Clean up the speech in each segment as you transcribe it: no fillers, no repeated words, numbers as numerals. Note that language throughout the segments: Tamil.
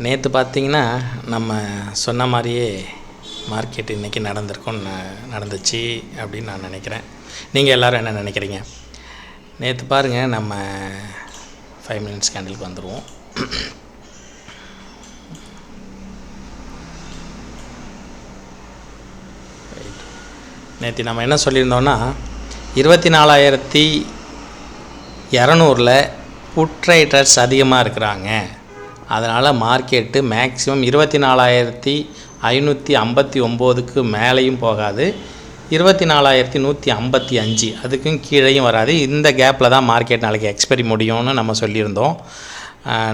நேற்று பார்த்தீங்கன்னா நம்ம சொன்ன மாதிரியே மார்க்கெட் இன்றைக்கி நடந்துச்சு அப்படின்னு நான் நினைக்கிறேன். நீங்கள் எல்லோரும் என்ன நினைக்கிறீங்க? நேற்று பாருங்கள், நம்ம 5 மினிட்ஸ் கேண்டிலுக்கு வந்துடுவோம். நேற்று நம்ம என்ன சொல்லியிருந்தோன்னா 24,200 புட் ரைடர்ஸ் அதிகமாக இருக்கிறாங்க. அதனால் மார்க்கெட்டு மேக்ஸிமம் 24,559க்கு மேலேயும் போகாது, 24,155 அதுக்கும் கீழேயும் வராது. இந்த கேப்பில் தான் மார்க்கெட் நாளைக்கு எக்ஸ்பைரி முடியும்னு நம்ம சொல்லியிருந்தோம்.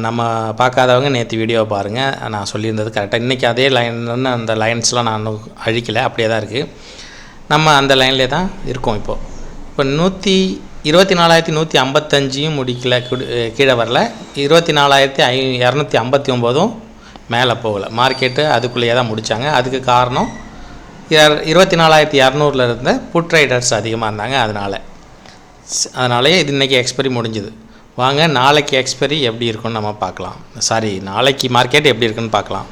நம்ம பார்க்காதவங்க நேற்று வீடியோவை பாருங்கள். நான் சொல்லியிருந்தது கரெக்டாக. இன்றைக்கி அதே லைன்னு அந்த லைன்ஸ்லாம் நான் அழிக்கலை, அப்படியே தான் இருக்குது. நம்ம அந்த லைன்லேயே தான் இருக்கோம். இப்போ 24,155 முடிக்கல, கீழே வரல. 24,259 மேலே போகலை. மார்க்கெட்டு அதுக்குள்ளேயே தான் முடித்தாங்க. அதுக்கு காரணம் 24,200 இருந்த புட் ரைடர்ஸ் அதிகமாக இருந்தாங்க. அதனாலேயே இது இன்றைக்கி எக்ஸ்பைரி முடிஞ்சுது. வாங்க நாளைக்கு எக்ஸ்பைரி எப்படி இருக்குன்னு நம்ம பார்க்கலாம். நாளைக்கு மார்க்கெட் எப்படி இருக்குன்னு பார்க்கலாம்.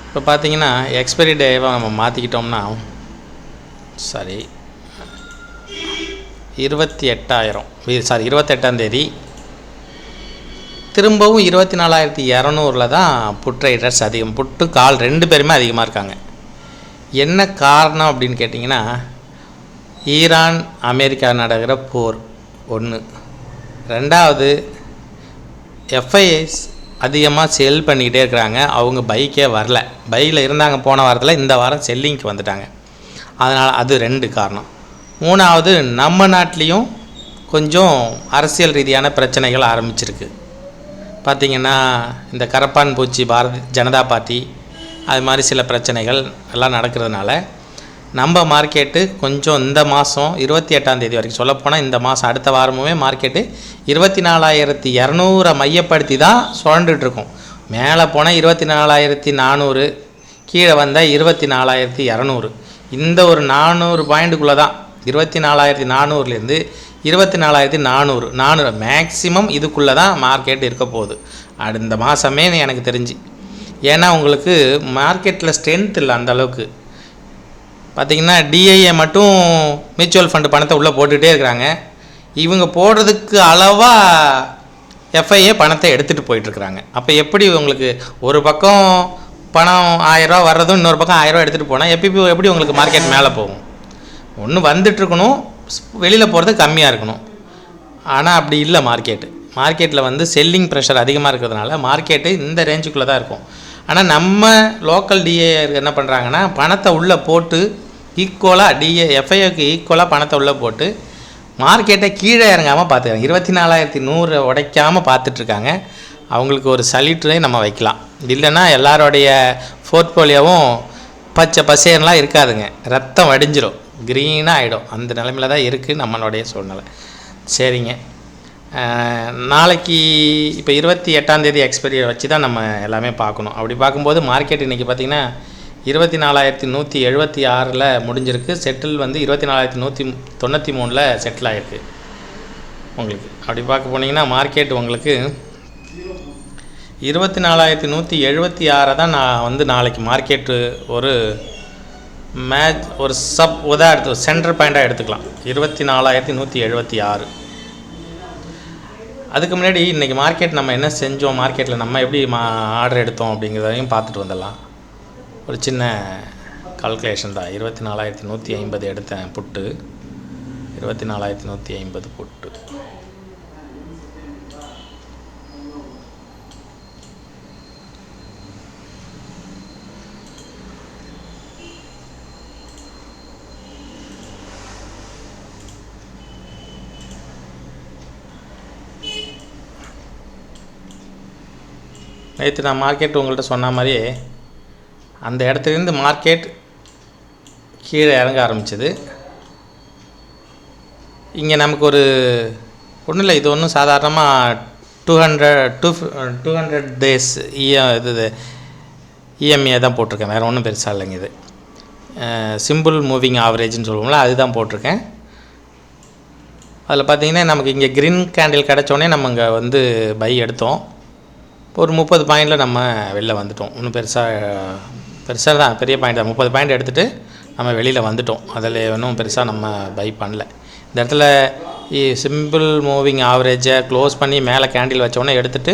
இப்போ பார்த்தீங்கன்னா எக்ஸ்பைரி டேவை நம்ம மாற்றிக்கிட்டோம்னா 28ஆம் தேதி திரும்பவும் 24,200 தான் புட் ரைடர்ஸ் அதிகம். புட்டு கால் 2 பேருமே அதிகமாக இருக்காங்க. என்ன காரணம் அப்படின்னு கேட்டிங்கன்னா, ஈரான் அமெரிக்கா நடக்கிற போர் ஒன்று, ரெண்டாவது எஃப்ஐஎஸ் அதிகமாக செல் பண்ணிக்கிட்டே இருக்கிறாங்க. அவங்க பைக்கே வரல, பையில் இருந்தாங்க போன வாரத்தில், இந்த வாரம் செல்லிங்க்கு வந்துட்டாங்க. அதனால் அது 2 காரணம். மூணாவது, நம்ம நாட்டிலையும் கொஞ்சம் அரசியல் ரீதியான பிரச்சனைகள் ஆரம்பிச்சிருக்கு. பார்த்திங்கன்னா இந்த கரப்பான் பூச்சி பாரதிய ஜனதா பார்ட்டி, அது மாதிரி சில பிரச்சனைகள் எல்லாம் நடக்கிறதுனால நம்ம மார்க்கெட்டு கொஞ்சம் இந்த மாதம் 28ஆம் தேதி வரைக்கும், சொல்லப்போனால் இந்த மாதம் அடுத்த வாரமுமே மார்க்கெட்டு 24,200 மையப்படுத்தி தான் சுழண்டுட்ருக்கோம். மேலே போனால் 24,400, கீழே வந்தால் 24,200. இந்த ஒரு 400 பாயிண்ட்டுக்குள்ளே தான், 24,400லேருந்து 24,400 மேக்ஸிமம் இதுக்குள்ளே தான் மார்க்கெட் இருக்க போகுது அடுத்த மாதமே எனக்கு தெரிஞ்சு. ஏன்னா உங்களுக்கு மார்க்கெட்டில் ஸ்ட்ரென்த் இல்லை அந்தளவுக்கு. பார்த்திங்கன்னா டிஐஏ மட்டும் மியூச்சுவல் ஃபண்டு பணத்தை உள்ளே போட்டுகிட்டே இருக்கிறாங்க. இவங்க போடுறதுக்கு அளவாக எஃப்ஐஏ பணத்தை எடுத்துகிட்டு போயிட்டுருக்குறாங்க. அப்போ எப்படி உங்களுக்கு ஒரு பக்கம் பணம் 1000 ரூபா வர்றதும், இன்னொரு பக்கம் 1000 ரூபா எடுத்துகிட்டு போனால் எப்படி உங்களுக்கு மார்க்கெட் மேலே போகும்? ஒன்று வந்துட்டுருக்கணும், வெளியில் போகிறது கம்மியாக இருக்கணும். ஆனால் அப்படி இல்லை. மார்க்கெட்டில் செல்லிங் ப்ரெஷர் அதிகமாக இருக்கிறதுனால மார்க்கெட்டு இந்த ரேஞ்சுக்குள்ளே தான் இருக்கும். ஆனால் நம்ம லோக்கல் டிஏ என்ன பண்ணுறாங்கன்னா, பணத்தை உள்ளே போட்டு ஈக்குவலாக எஃப்ஐஏக்கு ஈக்குவலாக பணத்தை உள்ளே போட்டு மார்க்கெட்டை கீழே இறங்காமல் பார்த்துக்காங்க. 24,100 உடைக்காமல் பார்த்துட்ருக்காங்க. அவங்களுக்கு ஒரு சல்யூட்டே நம்ம வைக்கலாம். இல்லைன்னா எல்லாரோடைய போர்ட்ஃபோலியோவும் பச்சை பசேர்லாம் இருக்காதுங்க, ரத்தம் வடிஞ்சிடும், க்ரீனாக ஆகிடும். அந்த நிலைமையில் தான் இருக்குது நம்மளுடைய சூழ்நிலை. சரிங்க, நாளைக்கு இப்போ 28ஆம் தேதி எக்ஸ்பைரியை வச்சு தான் நம்ம எல்லாமே பார்க்கணும். அப்படி பார்க்கும்போது மார்க்கெட் இன்றைக்கி பார்த்திங்கன்னா 24,176 முடிஞ்சிருக்கு. செட்டில் 24,193 செட்டில் ஆகிருக்கு உங்களுக்கு. அப்படி பார்க்க போனீங்கன்னா மார்க்கெட் உங்களுக்கு 24,176 தான் நான் நாளைக்கு மார்க்கெட்டு ஒரு சென்டர் பாயிண்ட்டாக எடுத்துக்கலாம். 24,176. அதுக்கு முன்னாடி இன்றைக்கி மார்க்கெட் நம்ம என்ன செஞ்சோம், மார்க்கெட்டில் நம்ம எப்படி ஆர்டர் எடுத்தோம் அப்படிங்கிறதையும் பார்த்துட்டு வந்துடலாம். ஒரு சின்ன கால்குலேஷன் தான். 24,150 எடுத்தேன் புட்டு, 24,150 புட்டு. நேற்று நான் மார்க்கெட் உங்கள்கிட்ட சொன்ன மாதிரியே அந்த இடத்துலேருந்து மார்க்கெட் கீழே இறங்க ஆரம்பிச்சது. இங்கே நமக்கு ஒரு ஒன்றும் இல்லை, இது ஒன்றும் சாதாரணமாக 200 டேஸ் இஎம்ஏ தான் போட்டிருக்கேன், வேறு ஒன்றும் பெருசாக இல்லைங்க. இது சிம்பிள் மூவிங் ஆவரேஜ்னு சொல்லுவோம்ல, அதுதான் போட்டிருக்கேன். அதில் பார்த்திங்கன்னா நமக்கு இங்கே க்ரீன் கேண்டில் கிடச்சோடனே நம்ம இங்கே வந்து பை எடுத்தோம். ஒரு 30 பாயிண்டில் நம்ம வெளில வந்துட்டோம். இன்னும் பெருசாக தான், பெரிய பாயிண்ட் தான். 30 பாயிண்ட் எடுத்துகிட்டு நம்ம வெளியில் வந்துட்டோம். அதில் இன்னும் பெருசாக நம்ம பை பண்ணல. இந்த இடத்துல சிம்பிள் மூவிங் ஆவரேஜை க்ளோஸ் பண்ணி மேலே கேண்டில் வச்சோடனே எடுத்துகிட்டு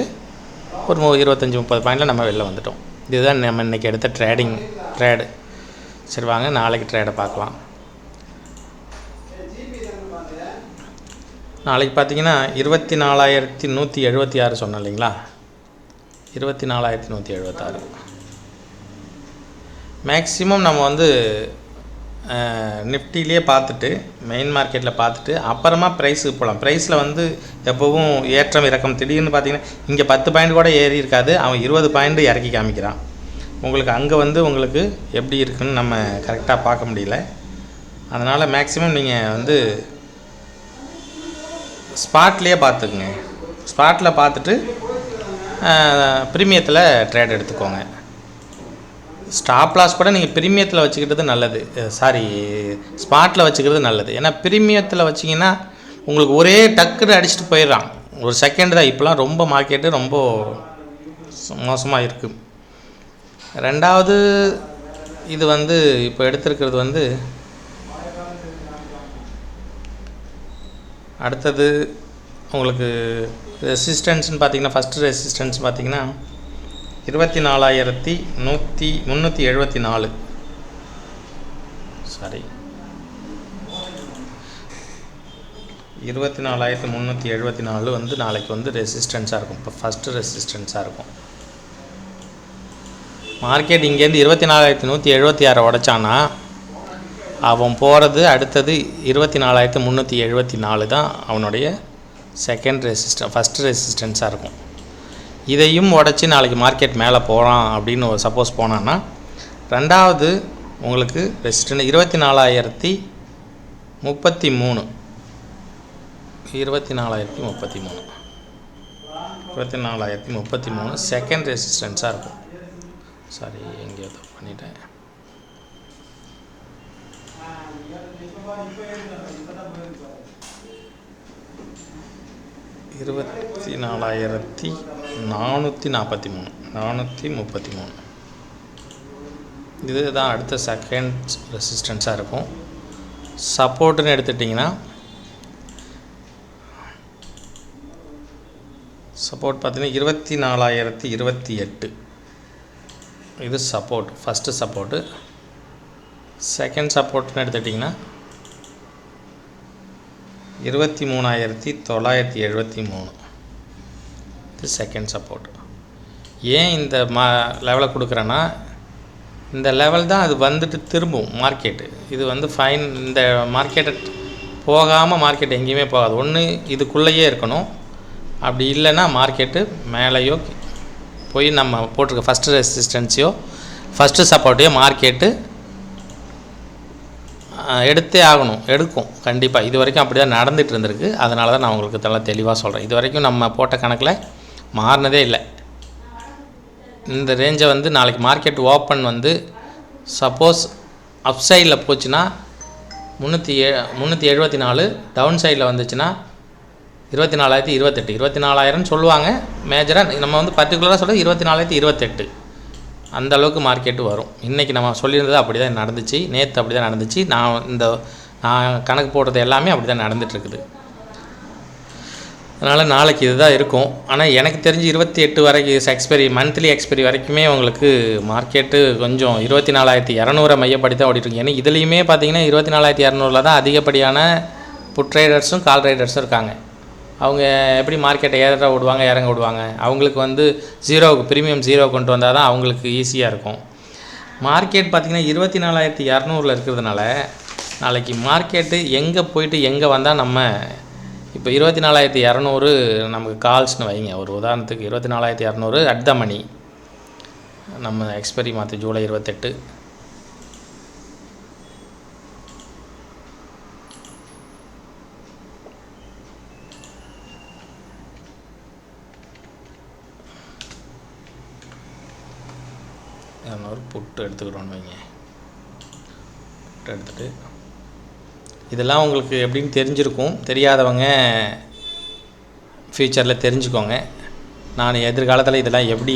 ஒரு 25-30 பாயிண்டில் நம்ம வெளில வந்துட்டோம். இதுதான் நம்ம இன்றைக்கி எடுத்த ட்ரேடு. சரி வாங்க நாளைக்கு ட்ரேடை பார்க்கலாம். நாளைக்கு பார்த்தீங்கன்னா 24,176 சொன்னேன் இல்லைங்களா? 24,176 மேக்ஸிமம் நம்ம வந்து நிஃப்டிலே பார்த்துட்டு மெயின் மார்க்கெட்டில் பார்த்துட்டு அப்புறமா ப்ரைஸுக்கு போகலாம். ப்ரைஸில் வந்து எப்போவும் ஏற்றம் இறக்கம். திடீர்னு பார்த்திங்கன்னா இங்கே 10 பாயிண்ட் கூட ஏறி இருக்காது, அவன் 20 பாயிண்ட் இறக்கி காமிக்கிறான். உங்களுக்கு அங்கே வந்து உங்களுக்கு எப்படி இருக்குன்னு நம்ம கரெக்டாக பார்க்க முடியல. அதனால் மேக்ஸிமம் நீங்கள் வந்து ஸ்பாட்லேயே பார்த்துக்குங்க. ஸ்பாட்டில் பார்த்துட்டு ப்ரீமியத்தில் ட்ரேட் எடுத்துக்கோங்க. ஸ்டாப் லாஸ் கூட நீங்கள் ப்ரீமியத்தில் வச்சுக்கிட்டது நல்லது, ஸ்பாட்டில் வச்சுக்கிறது நல்லது. ஏன்னா ப்ரீமியத்தில் வச்சிங்கன்னா உங்களுக்கு ஒரே டக்குன்னு அடிச்சுட்டு போயிடறான், ஒரு செகண்ட் தான். இப்போலாம் ரொம்ப மார்க்கெட்டு ரொம்ப மோசமாக இருக்குது. ரெண்டாவது இது வந்து இப்போ எடுத்துருக்கிறது வந்து அடுத்தது உங்களுக்கு ரெசிஸ்டன்ஸ்னு பார்த்திங்கன்னா ஃபஸ்ட்டு ரெசிஸ்டன்ஸ் பார்த்திங்கன்னா 24,374 24,374 வந்து நாளைக்கு வந்து ரெசிஸ்டன்ஸாக இருக்கும். இப்போ ஃபஸ்ட்டு ரெசிஸ்டன்ஸாக இருக்கும். மார்க்கெட் இங்கேருந்து 24,176 உடைச்சானா அவன் போகிறது அடுத்தது 24,374 தான் அவனுடைய ஃபஸ்ட்டு ரெசிஸ்டன்ஸாக இருக்கும். இதையும் உடச்சி நாளைக்கு மார்க்கெட் மேலே போகிறான் அப்படின்னு சப்போஸ் போனான்னா ரெண்டாவது உங்களுக்கு ரெசிஸ்டன்ஸ் 24,033 24,033 செகண்ட் ரெசிஸ்டன்ஸாக இருக்கும். எங்கேயோ பண்ணிட்டேன். 24,433 இதுதான் அடுத்த செகண்ட் ரெசிஸ்டன்ஸாக இருக்கும். சப்போர்ட்டுன்னு எடுத்துட்டிங்கன்னா சப்போர்ட் பார்த்தீங்கன்னா 24,028 இது சப்போர்ட், ஃபஸ்ட்டு சப்போர்ட்டு. செகண்ட் சப்போர்ட்னு எடுத்துட்டிங்கன்னா 23,973 இது செகண்ட் சப்போர்ட். ஏன் இந்த லெவலை கொடுக்குறேன்னா இந்த லெவல் தான் அது வந்துட்டு திரும்பும் மார்க்கெட்டு. இது வந்து ஃபைன். இந்த மார்க்கெட்டை போகாமல் மார்க்கெட் எங்கேயுமே போகாது. ஒன்று இதுக்குள்ளேயே இருக்கணும், அப்படி இல்லைன்னா மார்க்கெட்டு மேலேயோ போய் நம்ம போட்டிருக்க ஃபஸ்ட்டு ரெசிஸ்டன்ஸையோ ஃபஸ்ட்டு சப்போர்ட்டையோ மார்க்கெட்டு எடுத்தே ஆகணும், எடுக்கும் கண்டிப்பாக. இது வரைக்கும் அப்படி தான் நடந்துகிட்டு இருந்திருக்கு. அதனால தான் நான் உங்களுக்கு நல்லா தெளிவாக சொல்கிறேன். இது வரைக்கும் நம்ம போட்ட கணக்கில் மாறினதே இல்லை. இந்த ரேஞ்சை வந்து நாளைக்கு மார்க்கெட் ஓப்பன் வந்து சப்போஸ் அப் சைடில் போச்சுன்னா 374, டவுன் சைடில் வந்துச்சுன்னா 24,028 24,000 சொல்லுவாங்க மேஜராக. நம்ம வந்து பர்டிகுலராக சொல்கிறது 24,028 அந்த அளவுக்கு மார்க்கெட்டு வரும். இன்றைக்கி நம்ம சொல்லியிருந்தது அப்படி தான் நடந்துச்சு, நேற்று அப்படி தான் நடந்துச்சு. நான் கணக்கு போடுறது எல்லாமே அப்படி தான் நடந்துகிட்ருக்குது. அதனால் நாளைக்கு இது தான் இருக்கும். ஆனால் எனக்கு தெரிஞ்சு 28 வரைக்கும் மந்த்லி எக்ஸ்பைரி வரைக்குமே உங்களுக்கு மார்க்கெட்டு கொஞ்சம் 24,200 மையப்படி தான் ஓடிட்டுருக்கு. ஏன்னா இதுலேயுமே பார்த்தீங்கன்னா 24,200 தான் அதிகப்படியான புட் ரைடர்ஸும் கால் ரைடர்ஸும் இருக்காங்க. அவங்க எப்படி மார்க்கெட்டை ஏற விடுவாங்க, இறங்க விடுவாங்க. அவங்களுக்கு வந்து ப்ரீமியம் 0 கொண்டு வந்தால் தான் அவங்களுக்கு ஈஸியாக இருக்கும். மார்க்கெட் பார்த்திங்கன்னா 24,200 இருக்கிறதுனால நாளைக்கு மார்க்கெட்டு எங்கே போயிட்டு எங்கே வந்தால் நம்ம இப்போ 24,200 நமக்கு கால்ஸ்னு வைங்க. ஒரு உதாரணத்துக்கு 24,200 அட் த மணி நம்ம எக்ஸ்பைரி மாற்று ஜூலை 28. புட்டு எடுத்துக்கிறோன்னு வைங்க. புட்டு எடுத்துகிட்டு இதெல்லாம் உங்களுக்கு எப்படின்னு தெரிஞ்சிருக்கும். தெரியாதவங்க ஃப்யூச்சரில் தெரிஞ்சுக்கோங்க. நான் எதிர்காலத்தில் இதெல்லாம் எப்படி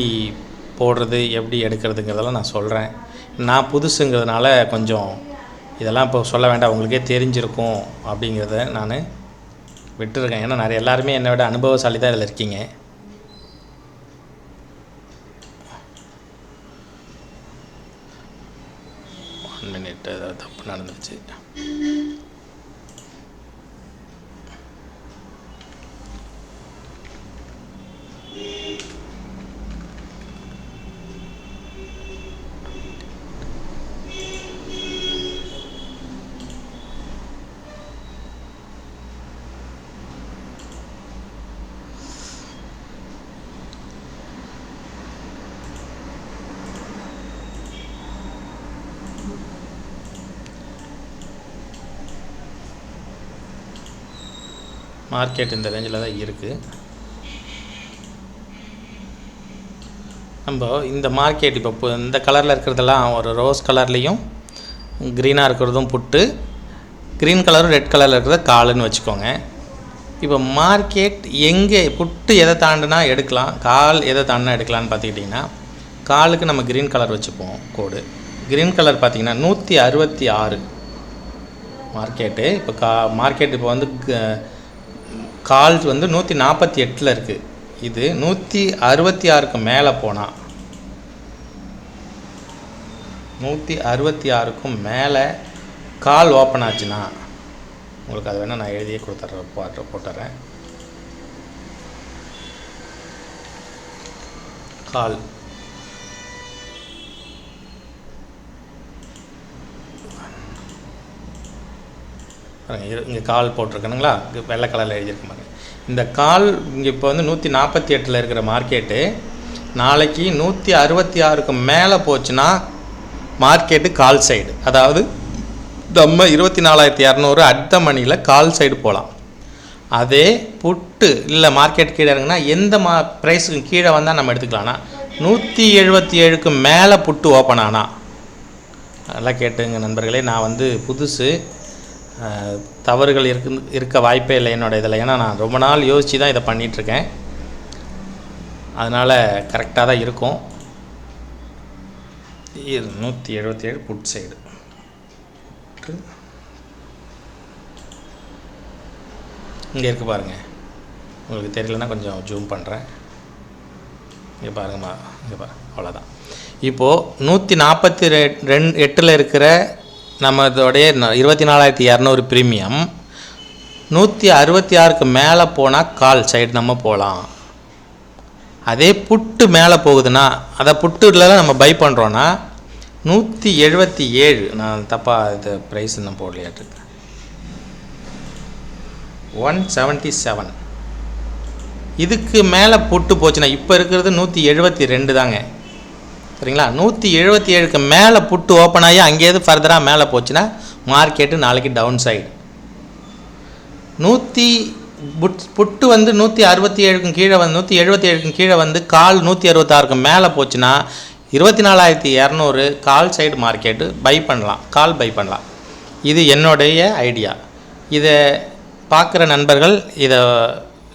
போடுறது எப்படி எடுக்கிறதுங்கிறதெல்லாம் நான் சொல்கிறேன். நான் புதுசுங்கிறதுனால கொஞ்சம் இதெல்லாம் இப்போ சொல்ல வேண்டாம், உங்களுக்கே தெரிஞ்சிருக்கும் அப்படிங்கிறத நான் விட்டுருக்கேன். ஏன்னா நிறைய எல்லாருமே என்னை விட அனுபவசாலி தான் இதில் இருக்கீங்க. மினிட் ஏதாவது தப்பு நடந்துச்சு. மார்க்கெட் இந்த ரேஞ்சில் தான் இருக்குது. நம்ம இந்த மார்க்கெட் இப்போ இந்த கலரில் இருக்கிறதெல்லாம் ஒரு ரோஸ் கலர்லேயும் க்ரீனாக இருக்கிறதும் புட்டு, க்ரீன் கலரும் ரெட் கலரில் இருக்கிறத காலுன்னு வச்சுக்கோங்க. இப்போ மார்க்கெட் எங்கே புட்டு எதை தாண்டினா எடுக்கலாம், கால் எதை தாண்டினா எடுக்கலான்னு பார்த்துக்கிட்டிங்கன்னா, காலுக்கு நம்ம க்ரீன் கலர் வச்சுப்போம் கோடு. க்ரீன் கலர் பார்த்திங்கன்னா 166 மார்க்கெட்டு. இப்போ மார்க்கெட் இப்போ வந்து கால் வந்து 148 இருக்குது. இது 166க்கு மேலே போனால் 166க்கும் மேலே கால் ஓப்பன் ஆச்சுன்னா உங்களுக்கு அது வேணால் நான் எழுதியே போட்டுறேன். கால் இங்கே கால் போட்டிருக்கணுங்களா, வெள்ளை கலரில் எழுதியிருக்க மாதிரி. இந்த கால் இங்கே இப்போ வந்து 148 இருக்கிற மார்க்கெட்டு நாளைக்கு 166க்கு மேலே போச்சுன்னா மார்க்கெட்டு கால் சைடு, அதாவது நம்ம 24,200 அட் த மணியில் கால் சைடு போகலாம். அதே புட்டு இல்லை மார்க்கெட் கீழே இருக்குன்னா எந்த ப்ரைஸுக்கு கீழே வந்தால் நம்ம எடுத்துக்கலாம்னா 177க்கு மேலே புட்டு ஓப்பன் ஆனால். அதெல்லாம் கேட்டுங்க நண்பர்களே, நான் வந்து புதுசு, தவறுகள் இருக்க வாய்ப்பே இல்லை என்னோடய இதில். ஏன்னா நான் ரொம்ப நாள் யோசித்து தான் இதை பண்ணிகிட்ருக்கேன். அதனால் கரெக்டாக தான் இருக்கும். 177 புட் சைடு. இங்கே இருக்குது பாருங்கள், உங்களுக்கு தெரியலன்னா கொஞ்சம் ஜூம் பண்ணுறேன். இங்கே பாருங்கம்மா, இங்கே பாருங்க, அவ்வளோதான். இப்போது 148 இருக்கிற நம்மளுடைய 24,200 ப்ரீமியம் 166க்கு மேலே போனால் கால் சைடு நம்ம போகலாம். அதே புட்டு மேலே போகுதுன்னா, அதை புட்டுல நம்ம பை பண்ணுறோன்னா 177, நான் தப்பாக இது ப்ரைஸ் இன்னும் போடலையாட்டுருக்கு, 177. இதுக்கு மேலே புட்டு போச்சுன்னா இப்போ இருக்கிறது 172 தாங்க, சரிங்களா. 177க்கு மேலே புட்டு ஓப்பன் ஆகி அங்கேயிருந்து ஃபர்தராக மேலே போச்சுன்னா மார்க்கெட்டு நாளைக்கு டவுன் சைடு. புட்டு வந்து 167க்கும் கீழே வந்து 177க்கும் கீழே வந்து கால் 166க்கு மேலே போச்சுன்னா 24,200 கால் சைடு மார்க்கெட்டு பை பண்ணலாம், கால் பை பண்ணலாம். இது என்னுடைய ஐடியா. இதை பார்க்குற நண்பர்கள் இதை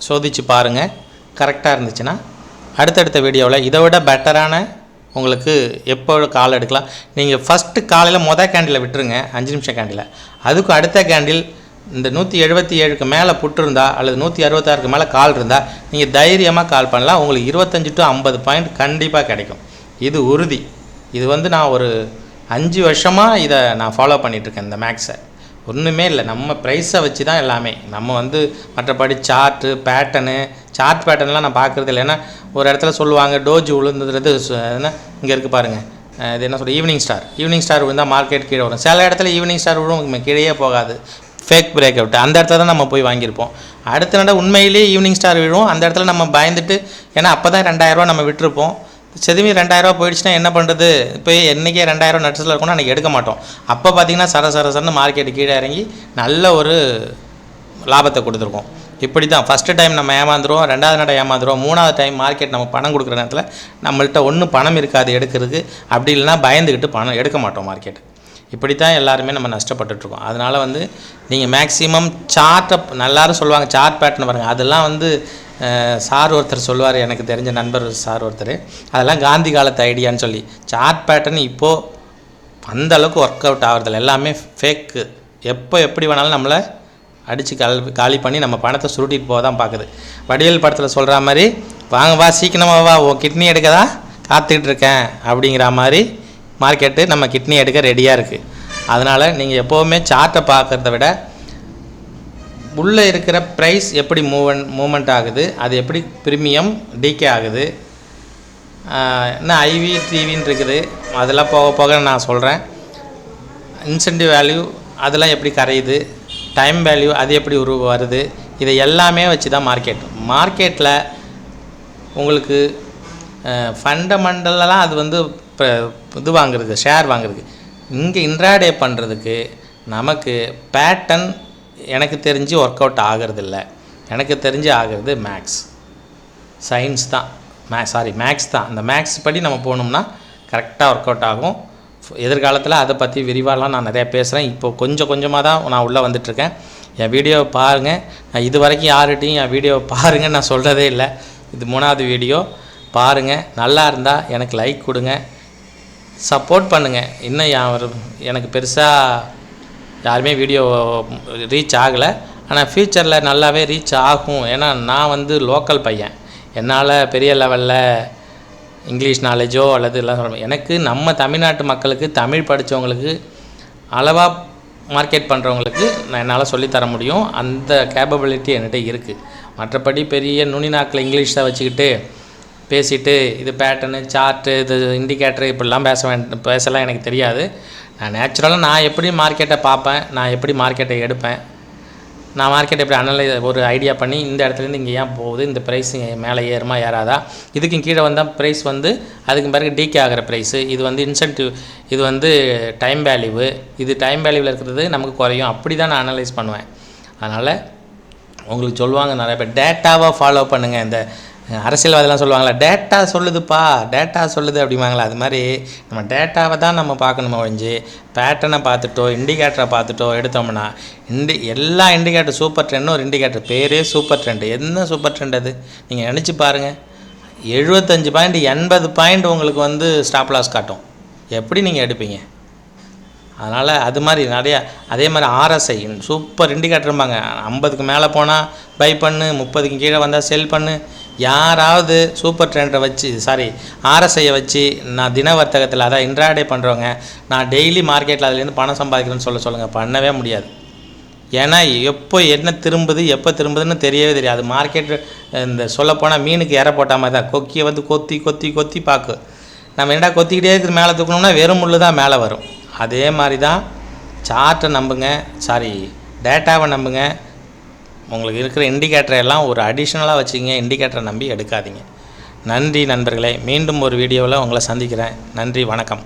சோதித்து பாருங்கள். கரெக்டாக இருந்துச்சுன்னா அடுத்தடுத்த வீடியோவில் இதை விட பெட்டரான உங்களுக்கு எப்போ கால் எடுக்கலாம். நீங்கள் ஃபஸ்ட்டு காலையில் கேண்டிலை விட்டுருங்க, 5 நிமிஷம் கேண்டில். அதுக்கு அடுத்த கேண்டில் இந்த 177க்கு மேலே புட்டு இருந்தால் அல்லது 166க்கு மேலே கால் இருந்தால் நீங்கள் தைரியமாக கால் பண்ணலாம். உங்களுக்கு 25 to 50 பாயிண்ட் கண்டிப்பாக கிடைக்கும், இது உறுதி. இது வந்து நான் ஒரு 5 வருஷமாக இதை நான் ஃபாலோ பண்ணிகிட்ருக்கேன். இந்த மேக்ஸை ஒன்றுமே இல்லை, நம்ம ப்ரைஸை வச்சு தான் எல்லாமே. நம்ம வந்து மற்றபடி சார்ட் பேட்டர்ன்லாம் நான் பார்க்குறது இல்லை. ஏன்னா ஒரு இடத்துல சொல்லுவாங்க டோஜ் விழுந்துறது என்ன, இங்கே இருக்குது பாருங்கள், இது என்ன சொல்கிறது, ஈவினிங் ஸ்டார் விழுந்தால் மார்க்கெட் கீழே வரும். சில இடத்துல ஈவினிங் ஸ்டார் விழும் கீழே போகாது, ஃபேக் பிரேக் அவுட். அந்த இடத்துல தான் நம்ம போய் வாங்கியிருப்போம். அடுத்த நட உண்மையிலேயே ஈவினிங் ஸ்டார் விழும், அந்த இடத்துல நம்ம பயந்துட்டு, ஏன்னா அப்போ தான் 2,000 நம்ம விட்டுருப்போம். செதுமி 2,000 போயிடுச்சுன்னா என்ன பண்ணுறது, இப்போ என்றைக்கே 2,000 நட்ஸில் இருக்கும்னா அன்றைக்கி எடுக்க மாட்டோம். அப்போ பார்த்திங்கன்னா சரசரன்னு மார்க்கெட்டு கீழே இறங்கி நல்ல ஒரு லாபத்தை கொடுத்துருக்கோம். இப்படி தான் ஃபஸ்ட்டு டைம் நம்ம ஏமாந்துருவோம், 2வது நட ஏமாந்துருவோம், 3வது டைம் மார்க்கெட் நம்ம பணம் கொடுக்குற நேரத்தில் நம்மள்கிட்ட ஒன்றும் பணம் இருக்காது எடுக்கிறதுக்கு. அப்படி இல்லைனா பயந்துக்கிட்டு பணம் எடுக்க மாட்டோம் மார்க்கெட். இப்படி தான் எல்லாருமே நம்ம நஷ்டப்பட்டுட்ருக்கோம். அதனால் வந்து நீங்கள் மேக்ஸிமம் சார்ட்டை எல்லாரும் சொல்லுவாங்க சார்ட் பேட்டர்ன் பாருங்கள். அதெல்லாம் வந்து சார் ஒருத்தர் சொல்லுவார், எனக்கு தெரிஞ்ச நண்பர் சார் ஒருத்தர், அதெல்லாம் காந்தி காலத்து ஐடியான்னு சொல்லி. சார்ட் பேட்டர்ன் இப்போது அந்த அளவுக்கு ஒர்க் அவுட் ஆகிறதில்ல, எல்லாமே ஃபேக்கு. எப்போ எப்படி வேணாலும் நம்மளை அடித்து காலி பண்ணி நம்ம பணத்தை சுருட்டிட்டு போக தான் பார்க்குது. வடிவேல் படத்தில் சொல்கிற மாதிரி வாங்க வா சீக்கிரமாக வா உன் கிட்னி எடுக்க தான் காத்துக்கிட்டு இருக்கேன் அப்படிங்கிற மாதிரி மார்க்கெட்டு நம்ம கிட்னி எடுக்க ரெடியாக இருக்குது. அதனால் நீங்கள் எப்போவுமே சார்ட்டை பார்க்குறத விட உள்ளே இருக்கிற ப்ரைஸ் எப்படி மூமெண்ட் ஆகுது, அது எப்படி ப்ரீமியம் டிகே ஆகுது, இன்னும் ஐவி டிவின்னு இருக்குது, அதெல்லாம் போக போக நான் சொல்கிறேன். இன்சென்டிவ் வேல்யூ அதெல்லாம் எப்படி கரையுது, டைம் வேல்யூ அது எப்படி வருது, இதை எல்லாமே வச்சு தான் மார்க்கெட்டில் உங்களுக்கு ஃபண்டமெண்டலாக அது வந்து இப்போ இது வாங்குறது, ஷேர் வாங்குறது. இங்கே இன்ட்ராடே பண்ணுறதுக்கு நமக்கு பேட்டர்ன் எனக்கு தெரிஞ்சு ஒர்க் அவுட் ஆகிறதில்ல. எனக்கு தெரிஞ்சு ஆகிறது சயின்ஸ் தான், மேக்ஸ் தான். அந்த மேக்ஸ் படி நம்ம போனோம்னா கரெக்டாக ஒர்க் அவுட் ஆகும். எதிர்காலத்தில் அதை பற்றி விரிவாலாம் நான் நிறையா பேசுகிறேன். இப்போ கொஞ்சம் கொஞ்சமாக தான் நான் உள்ளே வந்துட்டுருக்கேன். என் வீடியோவை பாருங்கள். நான் இது வரைக்கும் யார்கிட்டையும் என் வீடியோவை பாருங்கள் நான் சொல்கிறதே இல்லை. இது 3வது வீடியோ. பாருங்கள், நல்லா இருந்தால் எனக்கு லைக் கொடுங்க, சப்போர்ட் பண்ணுங்கள். இன்னும் எனக்கு பெருசாக யாருமே வீடியோ ரீச் ஆகலை, ஆனால் ஃப்யூச்சரில் நல்லாவே ரீச் ஆகும். ஏன்னா நான் வந்து லோக்கல் பையன், என்னால் பெரிய லெவலில் இங்கிலீஷ் நாலேஜோ அல்லது எல்லாம் சொல்ல, எனக்கு நம்ம தமிழ்நாட்டு மக்களுக்கு, தமிழ் படித்தவங்களுக்கு, அளவாக மார்க்கெட் பண்ணுறவங்களுக்கு நான் என்னால் சொல்லித்தர முடியும். அந்த கேப்பபிலிட்டி என்கிட்ட இருக்குது. மற்றபடி பெரிய நுனிநாக்கில் இங்கிலீஷை வச்சுக்கிட்டு பேசிட்டு இது பேட்டர்னு சார்ட்டு இது இண்டிகேட்டரு இப்படிலாம் பேசலாம் எனக்கு தெரியாது. நான் நேச்சுரலாக நான் எப்படி மார்க்கெட்டை பார்ப்பேன், நான் எப்படி மார்க்கெட்டை எடுப்பேன், நான் மார்க்கெட்டை எப்படி ஒரு ஐடியா பண்ணி இந்த இடத்துலேருந்து இங்கே ஏன் போகுது, இந்த ப்ரைஸ் மேலே ஏறுமா ஏறாதா, இதுக்கும் கீழே வந்தால் ப்ரைஸ் வந்து அதுக்கு பிறகு டிகே ஆகிற ப்ரைஸு, இது வந்து இன்சென்டிவ், இது வந்து டைம் வேல்யூவு, இது டைம் வேல்யூவில் இருக்கிறது நமக்கு குறையும், அப்படி தான் நான் அனலைஸ் பண்ணுவேன். அதனால் உங்களுக்கு சொல்லுவாங்க நிறைய பேர் டேட்டாவை ஃபாலோ பண்ணுங்கள். இந்த அரசியல்வாதெல்லாம் சொல்லுவாங்களா, டேட்டா சொல்லுதுப்பா, டேட்டா சொல்லுது அப்படிம்பாங்களா. அது மாதிரி நம்ம டேட்டாவை தான் நம்ம பார்க்கணுமா ஒழிஞ்சு பேட்டர்னை பார்த்துட்டோ இண்டிகேட்டரை பார்த்துட்டோ எடுத்தோம்னா எல்லா இண்டிகேட்டர் சூப்பர் ட்ரெண்டுன்னு ஒரு இண்டிகேட்டர் பேரே சூப்பர் ட்ரெண்டு. என்ன சூப்பர் ட்ரெண்ட் அது நீங்கள் நினச்சி பாருங்கள். 75 பாயிண்ட் 80 பாயிண்ட் உங்களுக்கு வந்து ஸ்டாப் லாஸ் காட்டும். எப்படி நீங்கள் எடுப்பீங்க? அதனால் அது மாதிரி நிறையா, அதே மாதிரி RSI சூப்பர் இண்டிகேட்டரும்பாங்க. 50க்கு மேலே போனால் பை பண்ணு, 30க்கு கீழே வந்தால் செல் பண்ணு. யாராவது சூப்பர் ட்ரெண்டை வச்சு RSIயை வச்சு நான் தின வர்த்தகத்தில் அதான் இன்ட்ராடே பண்ணுறவங்க நான் டெய்லி மார்க்கெட்டில் அதுலேருந்து பணம் சம்பாதிக்கிறேன்னு சொல்லுங்கள், பண்ணவே முடியாது. ஏன்னா எப்போ என்ன திரும்புது எப்போ திரும்புதுன்னு தெரியவே தெரியாது. மார்க்கெட்டு இந்த சொல்லப்போனால் மீனுக்கு இற போட்ட மாதிரி தான், கொக்கியை வந்து கொத்தி கொத்தி கொத்தி பார்க்கு. நம்ம என்னடா கொத்திக்கிட்டே இருக்கிற மேலே தூக்கணும்னா வெறும் முள்ளு தான் மேலே வரும். அதே மாதிரி தான் சார்ட்டை நம்புங்க, டேட்டாவை நம்புங்க. உங்களுக்கு இருக்கிற இண்டிகேட்டரை எல்லாம் ஒரு அடிஷ்னலாக வச்சுக்கிங்க, இண்டிகேட்டரை நம்பி எடுக்காதீங்க. நன்றி நண்பர்களே. மீண்டும் ஒரு வீடியோவில் உங்களை சந்திக்கிறேன். நன்றி, வணக்கம்.